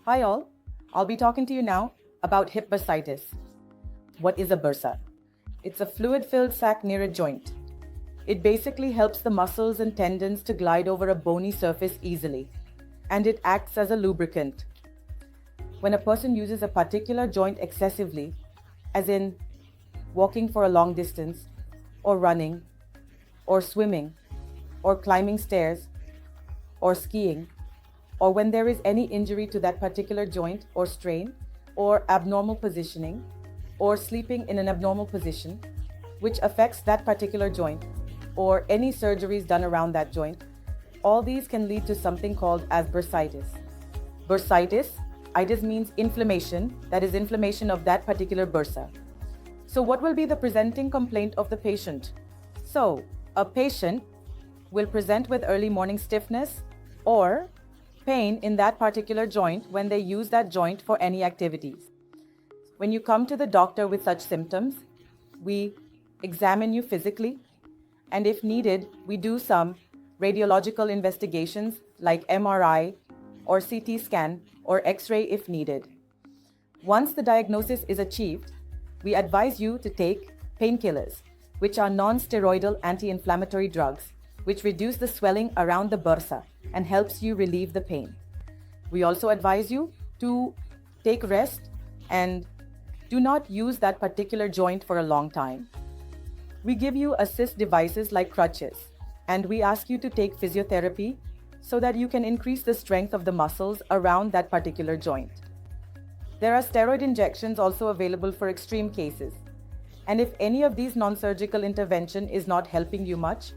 Hi all, I'll be talking to you now about hip bursitis. What is a bursa? It's a fluid-filled sac near a joint. It basically helps the muscles and tendons to glide over a bony surface easily, and it acts as a lubricant. When a person uses a particular joint excessively, as in walking for a long distance, or running, or swimming, or climbing stairs, or skiing, or when there is any injury to that particular joint or strain, or abnormal positioning, or sleeping in an abnormal position, which affects that particular joint, or any surgeries done around that joint, all these can lead to something called as bursitis. Bursitis, itis means inflammation, that is inflammation of that particular bursa. So what will be the presenting complaint of the patient? So, a patient will present with early morning stiffness or pain in that particular joint when they use that joint for any activities. When you come to the doctor with such symptoms, we examine you physically, and if needed, we do some radiological investigations like MRI or CT scan or X-ray if needed. Once the diagnosis is achieved, we advise you to take painkillers, which are non-steroidal anti-inflammatory drugs, which reduce the swelling around the bursa and helps you relieve the pain. We also advise you to take rest and do not use that particular joint for a long time. We give you assist devices like crutches, and we ask you to take physiotherapy so that you can increase the strength of the muscles around that particular joint. There are steroid injections also available for extreme cases. And if any of these non-surgical intervention is not helping you much,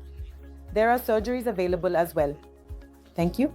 there are surgeries available as well. Thank you.